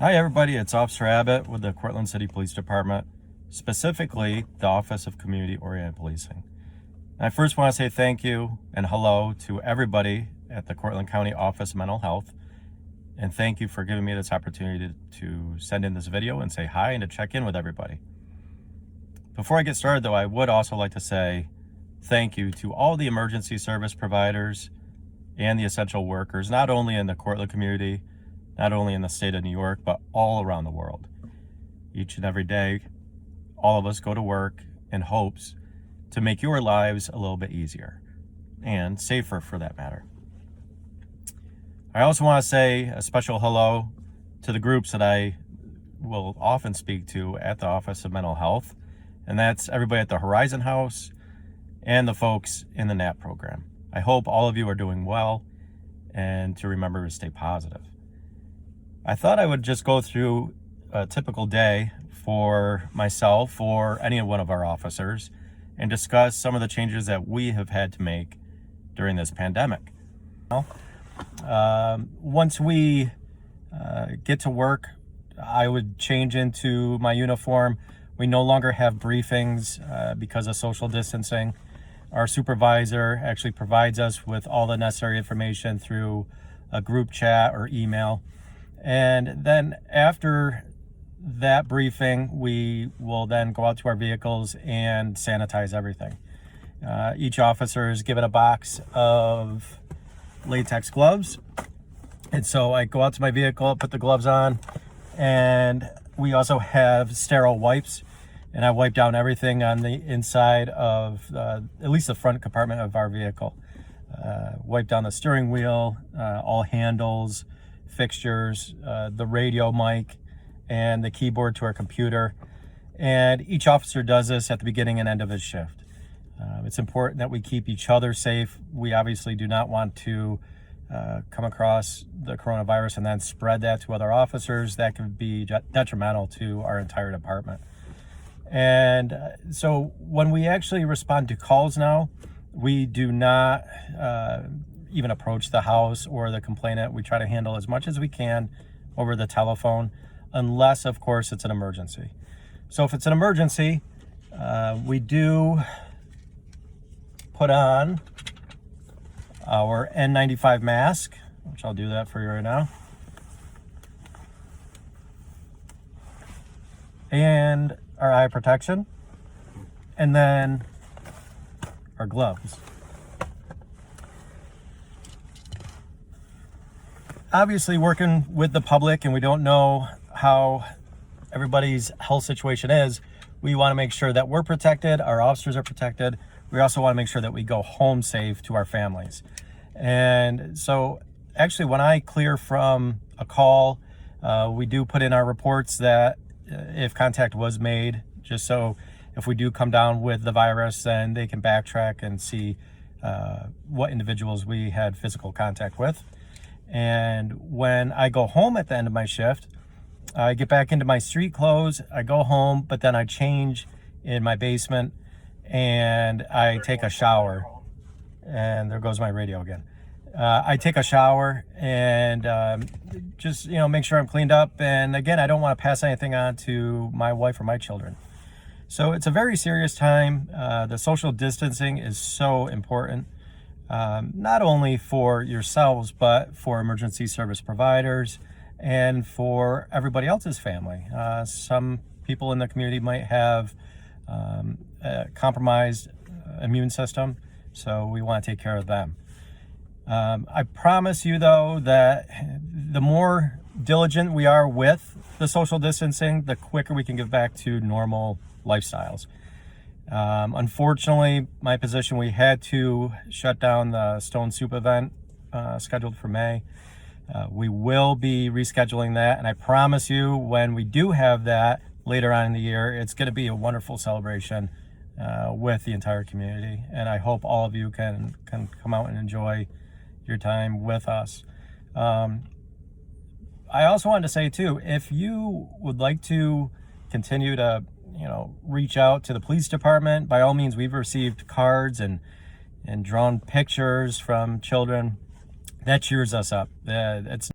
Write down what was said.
Hi everybody, it's Officer Abbott with the Cortland City Police Department, specifically the Office of Community Oriented Policing. And I first want to say thank you and hello to everybody at the Cortland County Office of Mental Health, and thank you for giving me this opportunity to send in this video and say hi and to check in with everybody. Before I get started though, I would also like to say thank you to all the emergency service providers and the essential workers, not only in the Cortland community, not only in the state of New York, but all around the world. Each and every day, all of us go to work in hopes to make your lives a little bit easier and safer for that matter. I also want to say a special hello to the groups that I will often speak to at the Office of Mental Health, and that's everybody at the Horizon House and the folks in the NAP program. I hope all of you are doing well and to remember to stay positive. I thought I would just go through a typical day for myself or any one of our officers and discuss some of the changes that we have had to make during this pandemic. Once we get to work, I would change into my uniform. We no longer have briefings because of social distancing. Our supervisor actually provides us with all the necessary information through a group chat or email. And then after that briefing, we will then go out to our vehicles and sanitize everything. Each officer is given a box of latex gloves. And so I go out to my vehicle, put the gloves on, and we also have sterile wipes. And I wipe down everything on the inside of at least the front compartment of our vehicle. Wipe down the steering wheel, all handles, fixtures, the radio mic, and the keyboard to our computer. And each officer does this at the beginning and end of his shift. It's important that we keep each other safe. We obviously do not want to come across the coronavirus and then spread that to other officers. That could be detrimental to our entire department. And so when we actually respond to calls now, we do not even approach the house or the complainant. We try to handle as much as we can over the telephone, unless, of course, it's an emergency. So if it's an emergency, we do put on our N95 mask, which I'll do that for you right now. And our eye protection, and then our gloves. Obviously, working with the public and we don't know how everybody's health situation is, we want to make sure that we're protected, our officers are protected. We also want to make sure that we go home safe to our families. And so actually when I clear from a call, we do put in our reports that if contact was made, just so if we do come down with the virus, then they can backtrack and see what individuals we had physical contact with. And when I go home at the end of my shift, I get back into my street clothes, I go home, but then I change in my basement and I take a shower. And there goes my radio again. I take a shower and just, make sure I'm cleaned up. And again, I don't want to pass anything on to my wife or my children. So it's a very serious time. The social distancing is so important, not only for yourselves, but for emergency service providers and for everybody else's family. Some people in the community might have a compromised immune system, so we want to take care of them. I promise you, though, that the more diligent we are with the social distancing, the quicker we can get back to normal lifestyles. Unfortunately, my position, we had to shut down the Stone Soup event scheduled for May. We will be rescheduling that, and I promise you, when we do have that later on in the year, it's going to be a wonderful celebration with the entire community, and I hope all of you can come out and enjoy your time with us. I also wanted to say too, if you would like to continue to reach out to the police department, by all means. We've received cards and drawn pictures from children. That cheers us up. It's